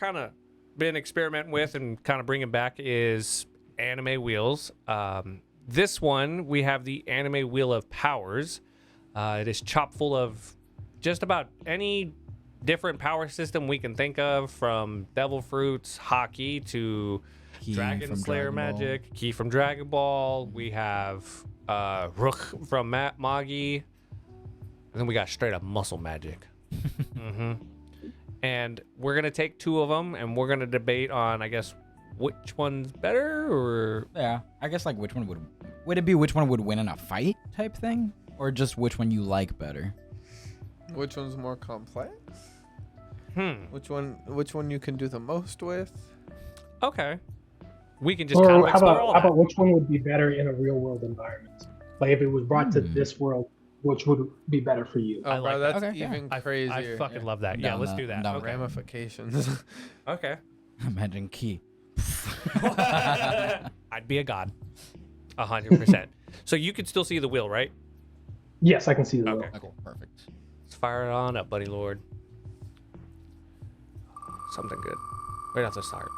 kind of been experimenting with and kind of bringing back is anime wheels. This one, we have the anime wheel of powers. It is chock full of just about any different power system we can think of, from devil fruits, hockey, to dragon slayer magic, key from Dragon Ball. We have Rook from Magi. And then we got straight up muscle magic. And we're going to take 2 of them and we're going to debate on, I guess, which one's better, or... Yeah, I guess like which one would it be which one would win in a fight type thing? Or just which one you like better? Which one's more complex? Which one you can do the most with? Okay. We can just Or kind of how explore all about that. which one would be better in a real world environment? Like if it was brought to this world, which would be better for you? Oh, I like bro, that's that. Okay, even I crazier. fucking love that. Yeah, let's do that. No, Okay. Ramifications. Okay. Imagine Key. I'd be a god. 100%. So you can still see the wheel, right? Yes, I can see the Okay, wheel. cool. Perfect. Let's fire it on up, buddy lord. Something good. Right off the start.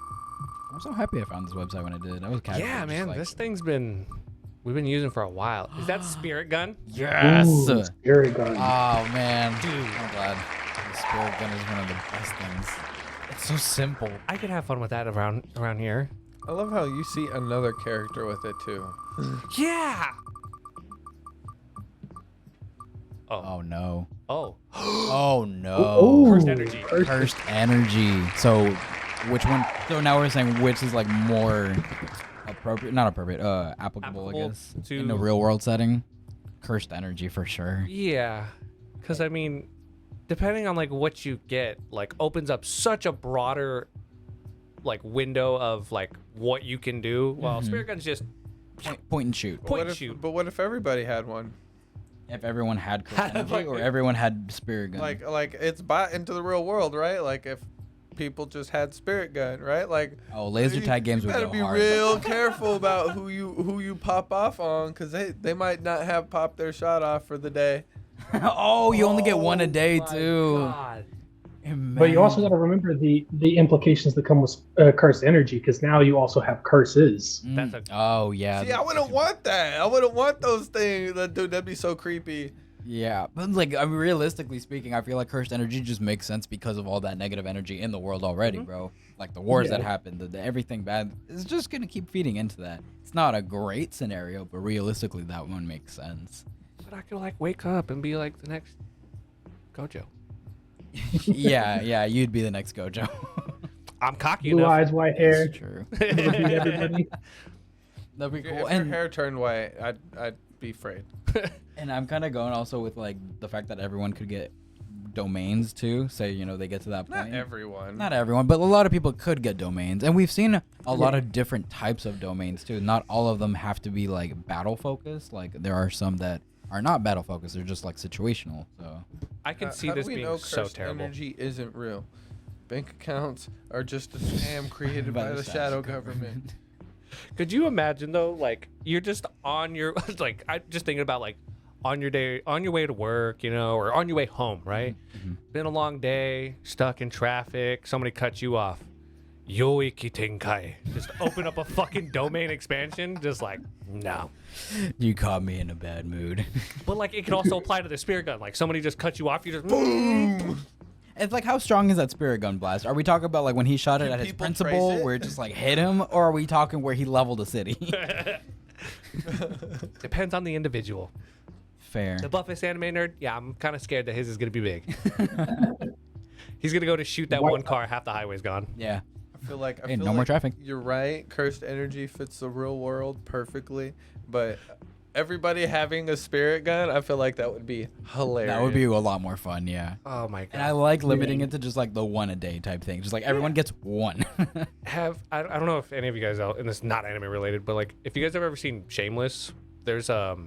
I'm so happy I found this website when I did. I was casual. Yeah, just man. like, This thing's we've been using for a while. Is that spirit gun? Yes. Ooh, Spirit gun. Oh man, Dude. I'm glad. The spirit gun is one of the best things. It's so simple. I could have fun with that around here. I love how you see another character with it too. Yeah. Oh no. Oh. Oh no. Ooh, Cursed energy. Cursed energy. So, which one? So now we're saying which is like more appropriate? Not appropriate. Applicable, I Applicable guess, to- in the real world setting. Cursed energy for sure. Yeah. Because I mean, depending on like what you get, like opens up such a broader like window of like what you can do. While spirit guns just Point and shoot. Point What if, shoot. but what if everybody had one? If everyone had cursed energy, Like- or everyone had spirit gun. Like it's bought into the real world, right? Like if people just had spirit gun, right? Like oh, laser tag games you would gotta go be hard. real careful about who you pop off on, because they might not have popped their shot off for the day. Oh, you only get one a day my too. God. But you also got to remember the implications that come with cursed energy, because now you also have curses. That's a Oh yeah. See, I wouldn't want that. I wouldn't want those things. Dude, that'd be so creepy. Yeah, but like I mean, realistically speaking, I feel like cursed energy just makes sense because of all that negative energy in the world already, bro. Like the wars that happened, the everything bad is just gonna keep feeding into that. It's not a great scenario, but realistically, that one makes sense. But I could like wake up and be like the next Gojo. yeah, you'd be the next Gojo. I'm cocky Blue enough. eyes, white hair. That's true. Beat everybody. That'd be If cool. your And hair turned white, I'd be afraid. and I'm kind of going also with like the fact that everyone could get domains too. Say they get to that Not point. everyone. Not everyone, but a lot of people could get domains. And we've seen a lot of different types of domains too. Not all of them have to be like battle focused. Like there are some that are not battle focused. They're just like situational. So I can see How this do we being know so cursed terrible. energy isn't real? Bank accounts are just a scam created by the shadow government. Could you imagine though, like you're just on your like I just thinking about like on your way to work, or on your way home, right? Been a long day, stuck in traffic, somebody cuts you off. Yoiki Tenkai. Just open up a fucking domain expansion, just like, no. you caught me in a bad mood. But like it can also apply to the spirit gun. Like somebody just cuts you off, you just boom. It's like, how strong is that spirit gun blast? Are we talking about like when he shot it Can at his people principal trace it? where it just like hit him? Or are we talking where he leveled a city? Depends on the individual. Fair. The buffest anime nerd, yeah, I'm kind of scared that his is gonna be big. He's gonna go to shoot that one car, half the highway's gone. Yeah. I feel like Hey, no more traffic. You're right. Cursed energy fits the real world perfectly, but everybody having a spirit gun, I feel like that would be hilarious. That would be a lot more fun, yeah. Oh my god. And I like limiting it to just like the one a day type thing. Just like everyone gets one. I don't know if any of you guys out, and this is not anime related, but like if you guys have ever seen Shameless, there's a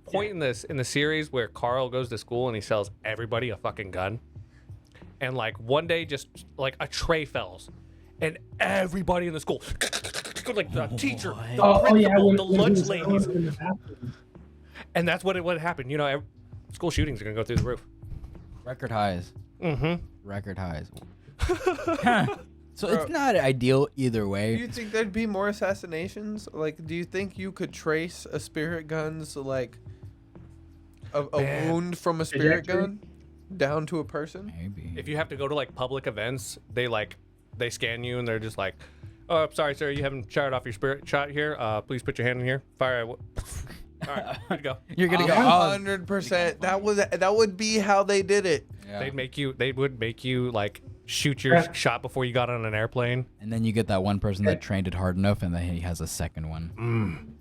point in the series where Carl goes to school and he sells everybody a fucking gun, and like one day just like a tray falls, and everybody in the school, like the teacher, the principal, the lunch ladies, and that's what happened. School shootings are gonna go through the roof. Record highs. Mm-hmm. Record highs. So Bro. it's not ideal either Do way. you think there'd be more assassinations? Like, do you think you could trace a spirit gun's like a Man. wound from a spirit Trajectory? gun down to a person? Maybe. If you have to go to like public events, they scan you and they're just like, "Oh, I'm sorry, sir, you haven't fired off your spirit shot here. Please put your hand in here. Fire." All right, good to go. You're gonna go. Oh, 100%. That would be how they did it. yeah. They would make you like shoot your shot before you got on an airplane. And then you get that one person that trained it hard enough, and then he has a second one.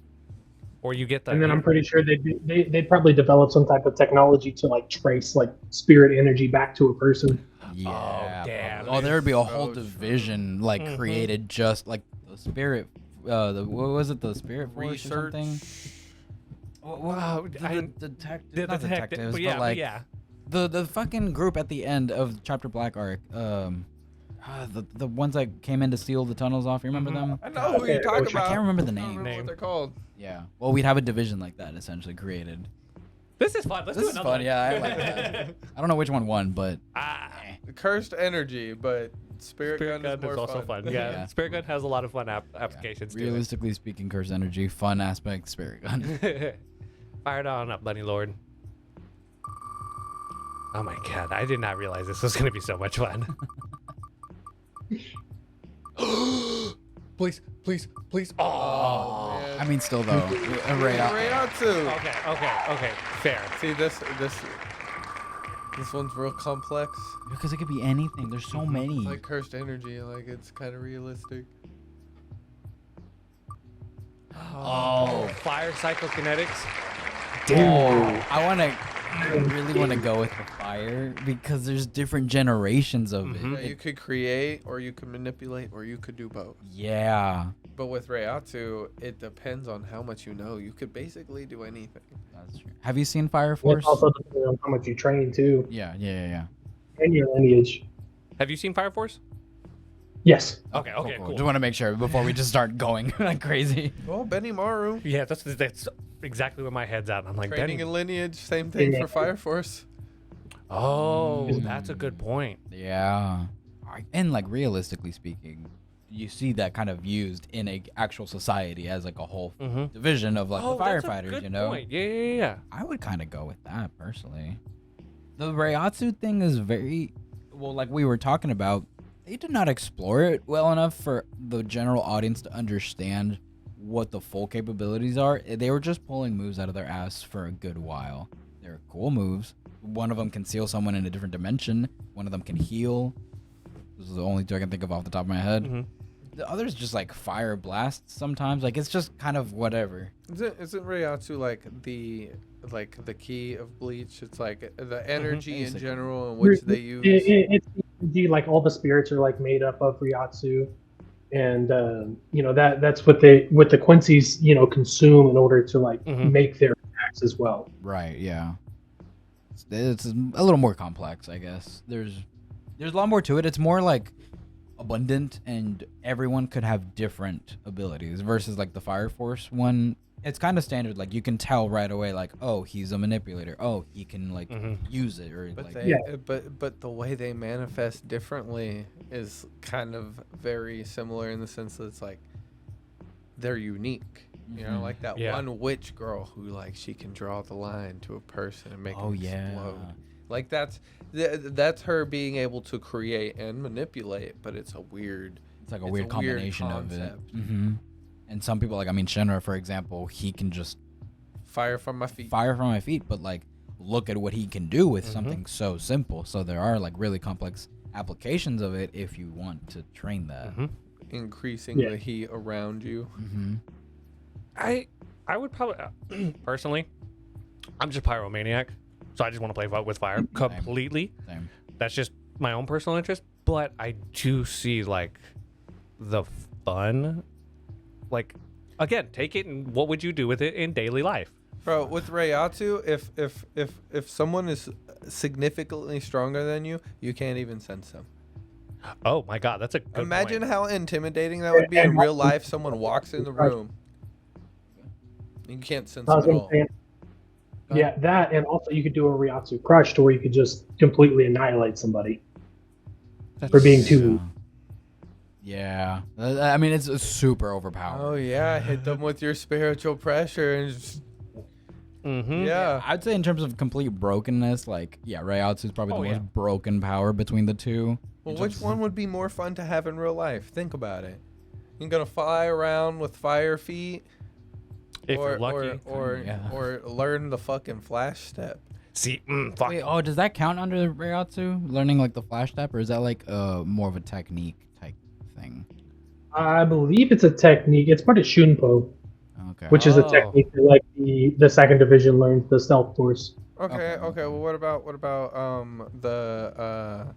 Or you get that. And then I'm pretty sure they'd probably develop some type of technology to like trace like spirit energy back to a person. Yeah. damn. Oh, there would be a So whole true. division like created just like the spirit. What was it? The spirit force or Research. something? Wow, The detective. the Not detective, detectives, but yeah, but like yeah. the fucking group at the end of Chapter Black arc. The ones that came in to seal the tunnels off. You remember them? I know who you're talking about. I can't remember the I don't name. remember what they're called. Yeah. Well, we'd have a division like that essentially created. This is fun. Let's This do is another fun. one. Yeah, I like that. I don't know which one won, but Cursed energy, but spirit, Spirit gun gun is is more also fun. Yeah. Yeah. Spirit gun has a lot of fun applications to realistically speaking, cursed energy, fun aspect, spirit gun. it. Fire it on up, Bunny Lord. Oh my god, I did not realize this was gonna be so much fun. Please, please, please. Oh. man. I mean, still though, Rayatsu. Okay. Fair. See this one's real complex. because it could be anything. There's so many. Like cursed energy, like it's kind of realistic. Oh, fire psychokinetics. I really want to go with the fire because there's different generations of Yeah, it. you could create, or you could manipulate, or you could do both. Yeah, But with Rayatsu, it depends on how much you know. You could basically do anything. that's true. Have you seen Fire Well, Force? it's also depending on how much you train too, Yeah. and your lineage. Have you seen Fire Force? Yes. Okay, cool. Just want to make sure before we just start going like crazy. Well, Benny Maru, Yeah, that's exactly where my head's at. I'm like, training Benny. and lineage, same thing Yeah. for Fire Force. Oh, that's a good point. Yeah, and like realistically speaking, you see that kind of used in a actual society as like a whole division of like the that's a firefighters. good You know, point. Yeah. I would kind of go with that personally. The Reiatsu thing is very well, like we were talking about. They did not explore it well enough for the general audience to understand what the full capabilities are. They were just pulling moves out of their ass for a good while. They're cool moves. One of them can seal someone in a different dimension. One of them can heal. This is the only two I can think of off the top of my head. The others just like fire blasts sometimes. Like it's just kind of whatever. Isn't Rayatsu like the key of Bleach? It's like the energy in Basically. general in which they use. It's like all the spirits are like made up of Ryatsu, and that's what the Quincy's consume in order to like make their attacks as well. Right, yeah. It's a little more complex, I guess. There's a lot more to it. It's more like abundant and everyone could have different abilities versus like the Fire Force one. It's kind of standard. Like you can tell right away, like, oh, he's a manipulator. Oh, he can like use it or But like. they, but the way they manifest differently is kind of very similar in the sense that it's like they're unique. You know, like that Yeah. one witch girl who like she can draw the line to a person and make Oh, it yeah. explode. Like that's her being able to create and manipulate, but it's a weird. It's like a it's weird combination of it. concept. And some people, like, I mean, Shinra, for example, he can just Fire from my feet. fire from my feet, but like, look at what he can do with something so simple. So there are like really complex applications of it if you want to train that. Increasing Yeah. the heat around you. I would probably personally, I'm just pyromaniac, so I just want to play with fire completely. Same. That's just my own personal interest, but I do see like the fun. Like, again, take it and what would you do with it in daily life? Bro, with Rayatsu, if someone is significantly stronger than you, you can't even sense them. Oh my god, that's a good Imagine point. how intimidating that would be in real life. Someone walks in the room. You can't sense I them was at gonna all. say, yeah, that, and also you could do a Ryatsu crush to where you could just completely annihilate somebody for being too weak. Yeah. I mean, it's super overpowered. Oh yeah, hit them with your spiritual pressure and just, Mm-hmm. yeah. I'd say in terms of complete brokenness, like, yeah, Reiatsu is probably the Oh, most yeah. broken power between the two. Well, which one would be more fun to have in real life? Think about it. You're gonna fly around with fire feet, If or you're lucky. or learn the fucking flash step. See, fuck. Wait, oh, does that count under Reiatsu? Learning like the flash step, or is that like more of a technique type thing? I believe it's a technique. It's part of Shunpo, Okay. which is a Oh. technique that like the second division learns, the stealth force. Okay, Okay. okay. Well, what about the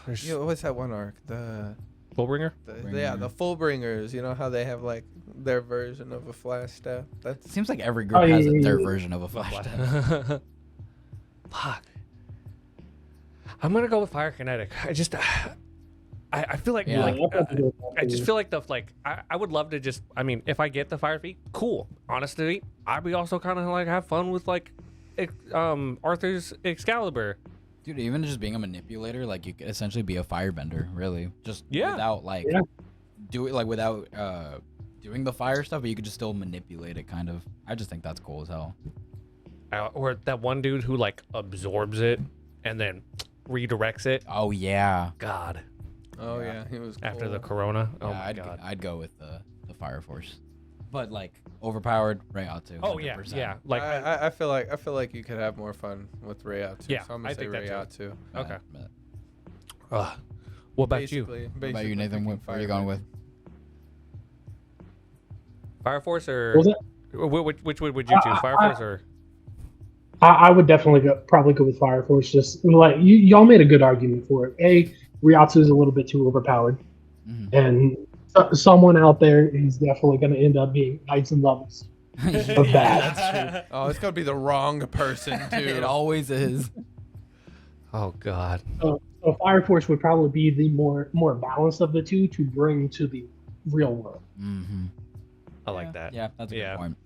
There's what's that one arc? The Fullbringer? Fullbringers. You know how they have like their version of a flash step. That's Seems like every group has their version of a flash step. Fuck. I'm gonna go with fire kinetic. I just, I feel like, Yeah. I just feel like I would love to just, I mean, if I get the fire feet, cool. Honestly, I'd be also kind of like have fun with like, Arthur's Excalibur. Dude, even just being a manipulator, like you could essentially be a firebender, really. Just Yeah. without like Yeah. without doing the fire stuff, but you could just still manipulate it kind of. I just think that's cool as hell. Or that one dude who like absorbs it and then redirects it. Oh yeah. God, oh yeah, he was after the cool. corona. Oh Yeah, my God. I'd go with the fire force. But like overpowered Reiatsu. Oh yeah, 100%. yeah. Like, I feel like you could have more fun with Reiatsu. Yeah, so I'm I gonna say think that too. Reiatsu. Yeah, okay. but- What about you? What about you, Basically Nathan? picking What are you going with? Fire Force or What was it? which would you choose? Fire Force or? I would definitely probably go with Fire Force. Just like y'all made a good argument for it. Ryatsu is a little bit too overpowered, Mhm. and someone out there is definitely going to end up being Knights and Levels. Of that. That's true. Oh, it's gonna be the wrong person too. It always is. Oh God. So Fire Force would probably be the more balanced of the two to bring to the real world. Mm-hmm. I like that. Yeah, that's a Yeah. good point.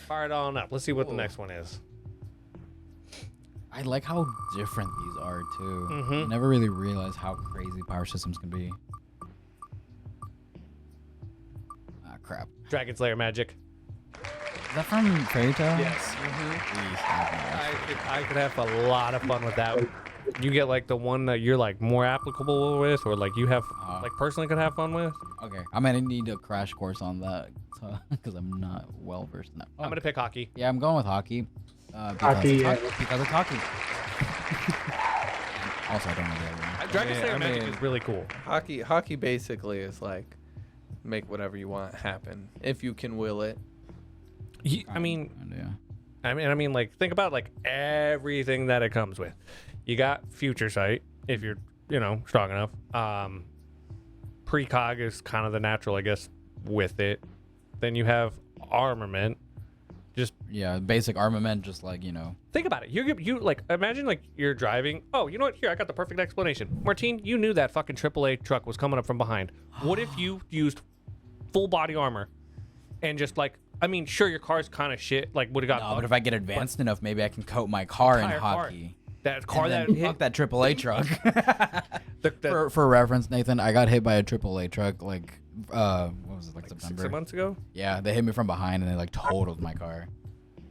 Fire it on up. Let's see what the Cool. next one is. I like how different these are too. Mhm. I never really realized how crazy power systems can be. Ah, crap. Dragon Slayer magic. Is that from Fairy Tail? Yes. Jeez, I could have a lot of fun with that. You get like the one that you're like more applicable with, or like you have like personally could have fun with. Okay, I'm gonna need a crash course on that because I'm not well versed in that. I'm gonna pick hockey. Yeah, I'm going with hockey. Hockey, yeah. Because it's hockey. Also, I don't know the other one. Dragon Yeah, Slayer I magic mean- is really cool. Hockey basically is like make whatever you want happen if you can will it. I mean, Yeah. I mean, like think about like everything that it comes with. You got future sight if you're, strong enough. Precog is kind of the natural, I guess, with it. Then you have armament. Yeah, basic armament, just like, Think about it. You like imagine like you're driving. Oh, you know what? Here, I got the perfect explanation. Martine, you knew that fucking AAA truck was coming up from behind. What if you used full body armor and just like, I mean, sure, your car's kind of shit. Like, would have got. No, but if I get advanced enough, maybe I can coat my car in Entire car. hockey. that car And that then hit fuck that AAA truck. For reference, Nathan, I got hit by a AAA truck like what was it, like September? 6 months ago. Yeah, they hit me from behind and they like totaled my car.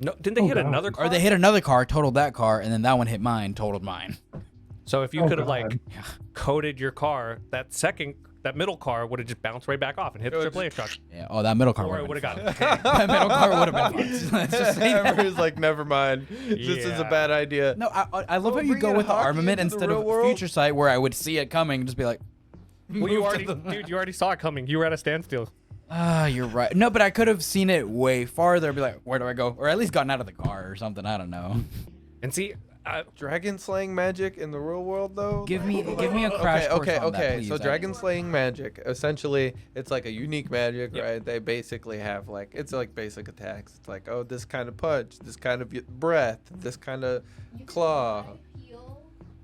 No, didn't they hit God. another car? Or they hit another car, totaled that car, and then that one hit mine, totaled mine. So if you Oh, could have God. like coated your car, that middle car would have just bounced right back off and hit the It would AAA truck, Yeah. Oh, that middle car or it would would have have got. That middle car would have been fucked. Let's just say that. Everybody's like, never mind. This is a Yeah. bad idea. No, I love Oh, how you go bringing with the hockey armament into the instead of real world? future sight where I would see it coming and just be like, Well, you move to already, the- dude, you already saw it coming. You were at a standstill. Ah, you're right. No, but I could have seen it way farther. Be like, where do I go? Or at least gotten out of the car or something. I don't know. And see, Dragon slaying magic in the real world, though. Give me a crash course Okay. on that, please. So dragon slaying magic, essentially, it's like a unique magic, Yep. right? They basically have like it's like basic attacks. It's like, oh, this kind of punch, this kind of breath, this kind of claw.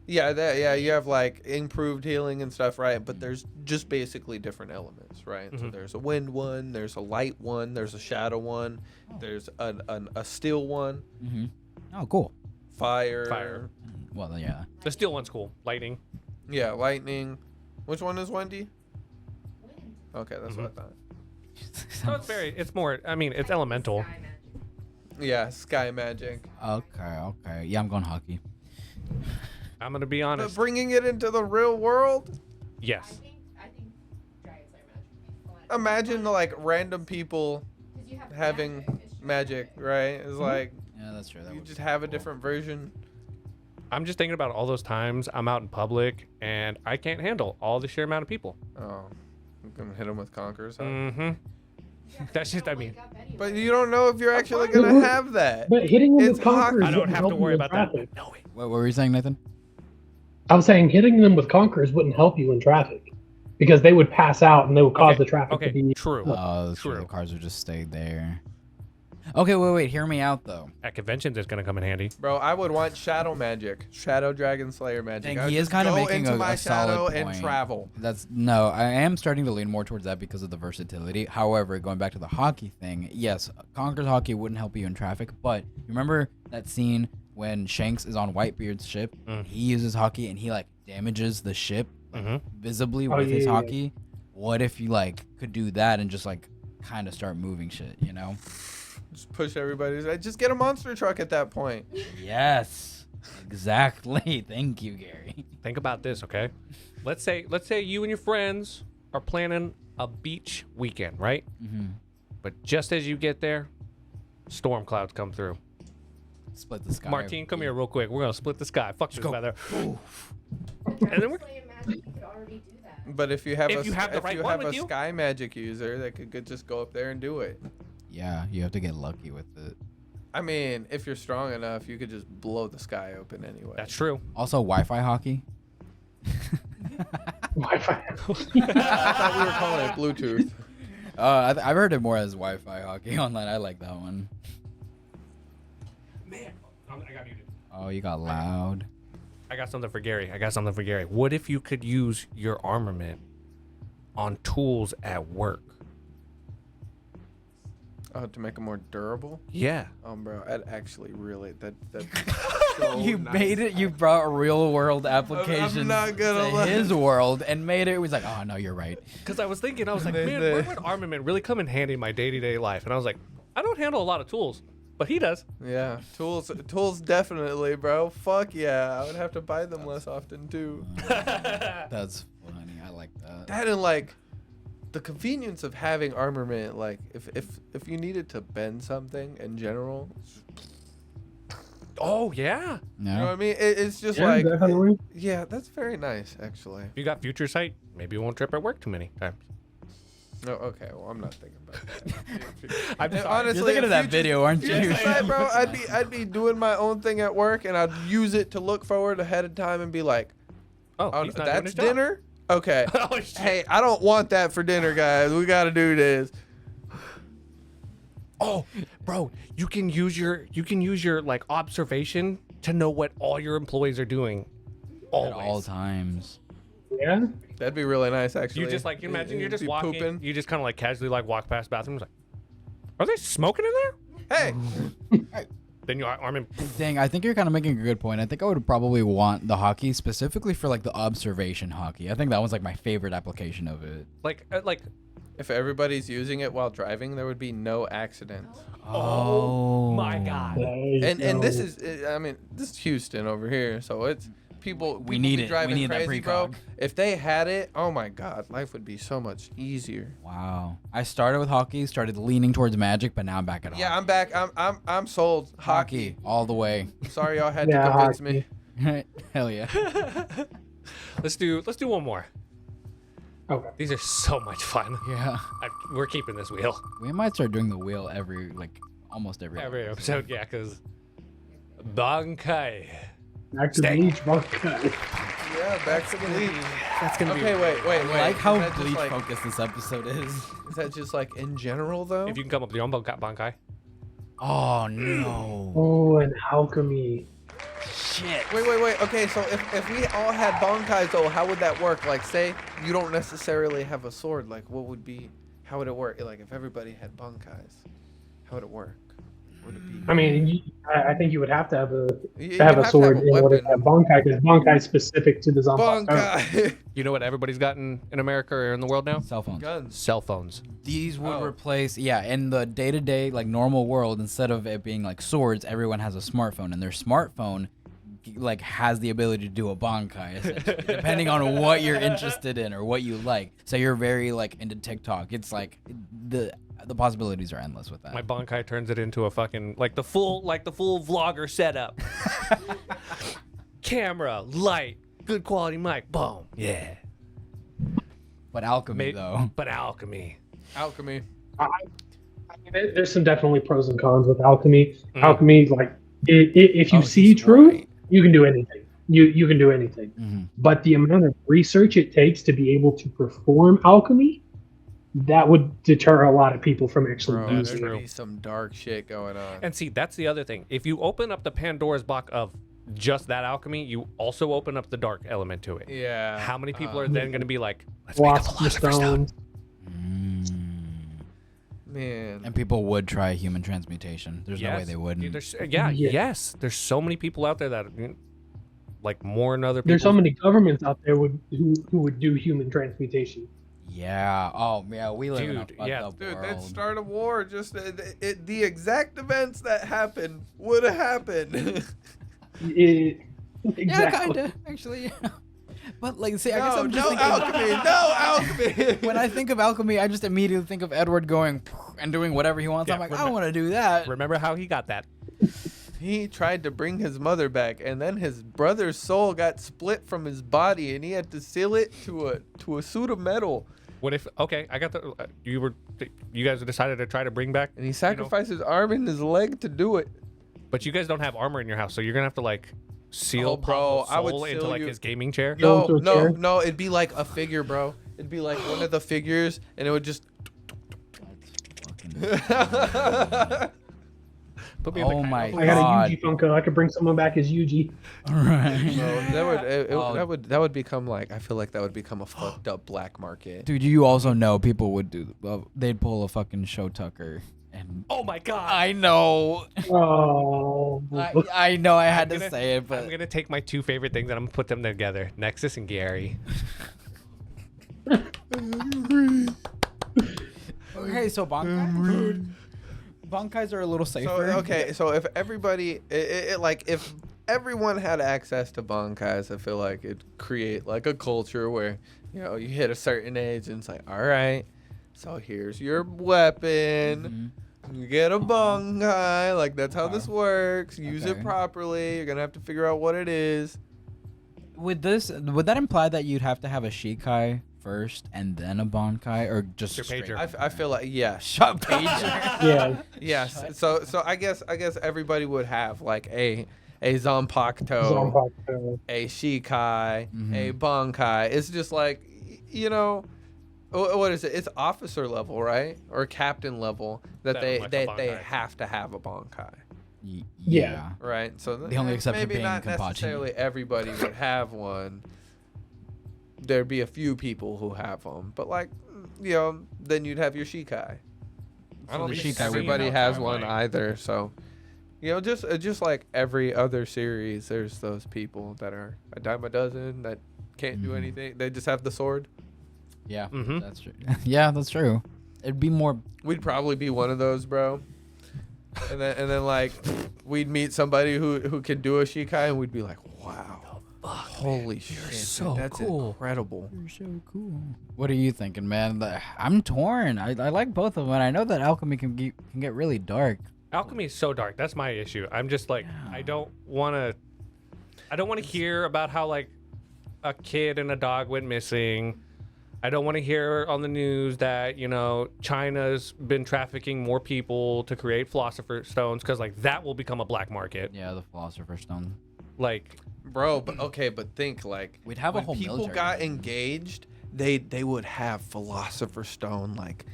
Yeah, you have like improved healing and stuff, right? But there's just basically different elements, right? So Mhm. there's a wind one, there's a light one, there's a shadow one, there's a steel one, Mm-hmm. Oh, cool. fire. Well, yeah. the steel one's cool. Lightning. Yeah, lightning. Which one is Wendy? Okay, that's what I thought. So it's more, I mean, it's elemental. Sky magic. Yeah, sky magic. Okay. Yeah, I'm going hockey. I'm going to be But honest. bringing it into the real world, Yes. I think Dragon Slayer magic would be fun. imagine like random people 'Cause you have having It's just magic, right? It's like Yeah, that's true. That you would just be have a cool. different version. I'm just thinking about all those times I'm out in public and I can't handle all the sheer amount of people. Oh, I'm gonna hit them with conkers. Huh? Mm-hmm. That's just, I mean, But you don't know if you're actually gonna have that. But hitting them It's with conkers hockey. I don't wouldn't have to help you worry in about that. traffic. No way. What were you saying, Nathan? I was saying hitting them with conkers wouldn't help you in traffic because they would pass out and they would cause Okay, the traffic okay, to be. true. Oh, that's true. True. The cars would just stay there. Okay, wait. Hear me out though. At conventions, it's going to come in handy. Bro, I would want shadow magic, shadow dragon slayer magic. Dang, I would he is just kinda go making into a my shadow solid and point. travel. I am starting to lean more towards that because of the versatility. However, going back to the hockey thing, yes, Conker's hockey wouldn't help you in traffic, but you remember that scene when Shanks is on Whitebeard's ship? He uses hockey and he like damages the ship visibly Oh, with his yeah. hockey. What if you like could do that and just like kind of start moving shit, you know? Just push everybody. Just get a monster truck at that point. Yes. Exactly. Thank you, Gary. Think about this, okay? Let's say you and your friends are planning a beach weekend, right? But just as you get there, storm clouds come through. Split the sky. Martine, come here real quick. We're gonna split the sky. Fuck this go. weather. And then we're- Slayer magic, you could already do that. But if you have If you have the right one with you? sky magic user that could just go up there and do it. Yeah, you have to get lucky with it. I mean, if you're strong enough, you could just blow the sky open anyway. That's true. Also, Wi-Fi hockey. Wi-Fi. I thought we were calling it Bluetooth. I've heard it more as Wi-Fi hockey online. I like that one. Man, I got muted. Oh, you got loud. I got something for Gary. What if you could use your armament on tools at work? Oh, to make it more durable? Yeah. Bro, I'd actually really that You made it. You brought real world applications not gonna to lie. his world and made it. It was like, oh no, you're right. Because I was thinking, I was like, They- man, they- where would armament really come in handy in my day-to-day life? And I was like, I don't handle a lot of tools, but he does. Yeah, tools definitely, bro. Fuck yeah, I would have to buy them less often too. That's funny. I like that. That and like the convenience of having armament, like if you needed to bend something in general, Oh, yeah. you know what No. I mean? It's just Yeah, like definitely. yeah, that's very nice actually. If you got future sight, maybe you won't trip at work too many times. No, okay, well I'm not thinking about that. I'm And sorry. honestly, You're thinking of that video, aren't you? Future sight, bro, I'd be doing my own thing at work, and I'd use it to look forward ahead of time and be like, Oh, oh, he's not doing that's his job. dinner. Okay. Oh, shit. Hey, I don't want that for dinner, guys. We got to do this. Oh, bro, you can use your like observation to know what all your employees are doing. At Always. all times. Yeah. That'd be really nice, actually. You just like imagine you're just Be walking. pooping. You just kind of like casually like walk past bathrooms like, are they smoking in there? Hey, Then your arm in. Dang, I think you're kind of making a good point. I think I would probably want the hockey specifically for like the observation hockey. I think that one's like my favorite application of it. Like if everybody's using it while driving, there would be no accidents. oh my god. There you And this go. is, I mean, this is Houston over here, so it's people. We people need be it. We driving need that crazy, bro. precog. If they had it, oh my God, life would be so much easier. Wow. I started with hockey, started leaning towards magic, but now I'm back at Yeah, hockey. I'm back. I'm sold. Hockey. all the way. Sorry, y'all had Yeah, to convince hockey. me. Hell yeah. Let's do one more. Okay. These are so much fun. Yeah. We're keeping this wheel We might start doing the wheel almost every every episode. episode. Yeah, because Bankai. Back to Stay. Bleach. Okay. Yeah, back to Bleach. That's gonna Okay, be. wait. I like Is how that just bleach like, focused this episode is. is that just like in general though? If you can come up with your own Bankai. Oh no. Oh, and alchemy. Shit. Wait. Okay, so if we all had bankais though, how would that work? Like, say you don't necessarily have a sword. Like, how would it work? Like, if everybody had bankais, how would it work? I mean, I think you would have to have You to have a have to sword have a in order to weapon. have Bankai, because Bankai is specific to the Zanpakuto. Bankai. You know what everybody's gotten in America or in the world now? Cell phones. Guns. Cell phones. These would Oh. replace, in the day-to-day, like, normal world, instead of it being like swords, everyone has a smartphone, and their smartphone like has the ability to do a bankai, essentially, depending on what you're interested in or what you like. So you're very like into TikTok. It's like the possibilities are endless with that. My Bankai turns it into a fucking like the full vlogger setup. Camera, light, good quality mic, boom. Yeah. But alchemy though. But alchemy. Alchemy. I mean, there's some definitely pros and cons with alchemy. Mm. Alchemy, like, if you Oh, see he's truth, right. you can do anything. You can do anything. Mm-hmm. But the amount of research it takes to be able to perform alchemy, that would deter a lot of people from actually Bro, there's using true. it. gonna be some dark shit going on. And see, that's the other thing. If you open up the Pandora's box of just that alchemy, you also open up the dark element to it. Yeah. How many people are then going to be like, let's make a Philosopher's philosopher's stone? stones. Man. And people would try human transmutation. There's no way they Yeah, wouldn't. Yeah. yes. There's so many people out there that like more than other people. There's so many governments out there who would do human transmutation. Yeah. Oh, yeah. We live in a Dude, fucked yeah. up Dude, world. they'd start a war. Just the exact events that happened would have happened. Exactly. Yeah, kinda. Actually, yeah. But like, see, I guess no, I'm just no thinking. alchemy. No alchemy. When I think of alchemy, I just immediately think of Edward going and doing whatever he wants. Yeah, I'm like, I don't want to do that. Remember how he got that? He tried to bring his mother back, and then his brother's soul got split from his body, and he had to seal it to a suit of metal. What if? Okay, I got the. You guys decided to try to bring back, And he sacrificed his arm and his leg to do it. but you guys don't have armor in your house, so you're gonna have to like seal Oh, bro, Pablo's I would soul into seal like you- his gaming chair. Go No, into a no, chair? no. It'd be like a figure, bro. It'd be like one of the figures, and it would just. Put me in the Oh kind my of- I got God. a Yuji Funko. I could bring someone back as Yuji. Right. No, Oh. that would become like, I feel like that would become a fucked up black market. Dude, you also know people would do. They'd pull a fucking show tucker. And Oh my god! I know. Oh. I know. I had I'm to gonna- say it, but I'm gonna take my two favorite things and I'm gonna put them together: Nexus and Gary. okay. So Bankai. Bankais are a little safer. So okay, so if everybody, like if everyone had access to bankais, I feel like it'd create like a culture where you hit a certain age and it's like, all right, so here's your weapon. You get a bankai, like that's how this works. Use it Okay. properly. You're gonna have to figure out what it is. Would that imply that you'd have to have a Shikai first and then a Bankai, or just Your straight pager. I feel like yes. shot pager? Yeah. Yes. So I guess everybody would have like a Zanpakuto, Zanpakuto. a Shikai, Mhm. a Bankai. It's just like what is it? It's officer level, right? Or captain level that That they unlocks a they Bankai. have to have a Bankai, Yeah. right? So The only exception maybe being not Kenpachi. necessarily everybody would have one. There'd be a few people who have them, but like then you'd have your Shikai. I So don't the think Shikai would everybody be has outside, one like- either. So, just like every other series, there's those people that are a dime a dozen that can't do Mhm. anything. They just have the sword. Yeah. Mhm. That's true. Yeah, that's true. It'd be more. We'd probably be one of those, bro. And then like we'd meet somebody who can do a Shikai, and we'd be like, wow, holy shit, dude, so that's cool. incredible. You're so cool. What are you thinking, man? I'm torn. I like both of them, and I know that alchemy can get really dark. Alchemy is so dark. That's my issue. I'm just like, I don't want to hear about how like a kid and a dog went missing. I don't want to hear on the news that China's been trafficking more people to create philosopher stones, because like that will become a black market. Yeah, the Philosopher's Stone. Like, Bro, but think like We'd have a when whole people military. got engaged, they would have Philosopher's Stone like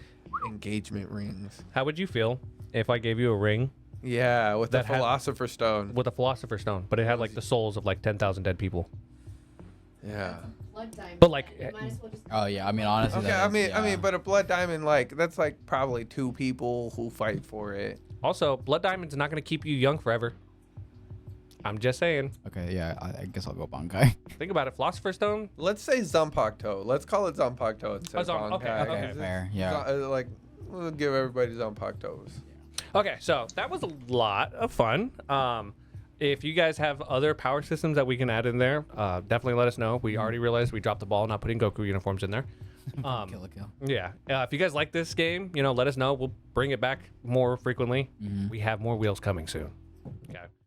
engagement rings. how would you feel if I gave you a ring Yeah, with the That had- Philosopher's Stone. with a philosopher's stone, but it had like the souls of like 10,000 dead people? Yeah. Blood diamond. But, like, You might as well just Oh yeah, I mean honestly. Okay, that I is- mean, yeah. but a blood diamond, like that's like probably two people who fight for it. Also, Blood Diamond's not going to keep you young forever. I'm just saying. Okay, yeah, I guess I'll go Bankai. Think about it. Philosopher's Stone. Let's say Zanpakuto. Let's call it Zanpakuto instead of Okay, Bankai. okay. Okay, fair. Yeah. Like, we'll give everybody Zanpakutos. Okay, so that was a lot of fun. If you guys have other power systems that we can add in there, definitely let us know. We already realized we dropped the ball not putting Goku uniforms in there. Kill a kill. Yeah. If you guys like this game, let us know. We'll bring it back more frequently. We have more wheels coming soon. Okay.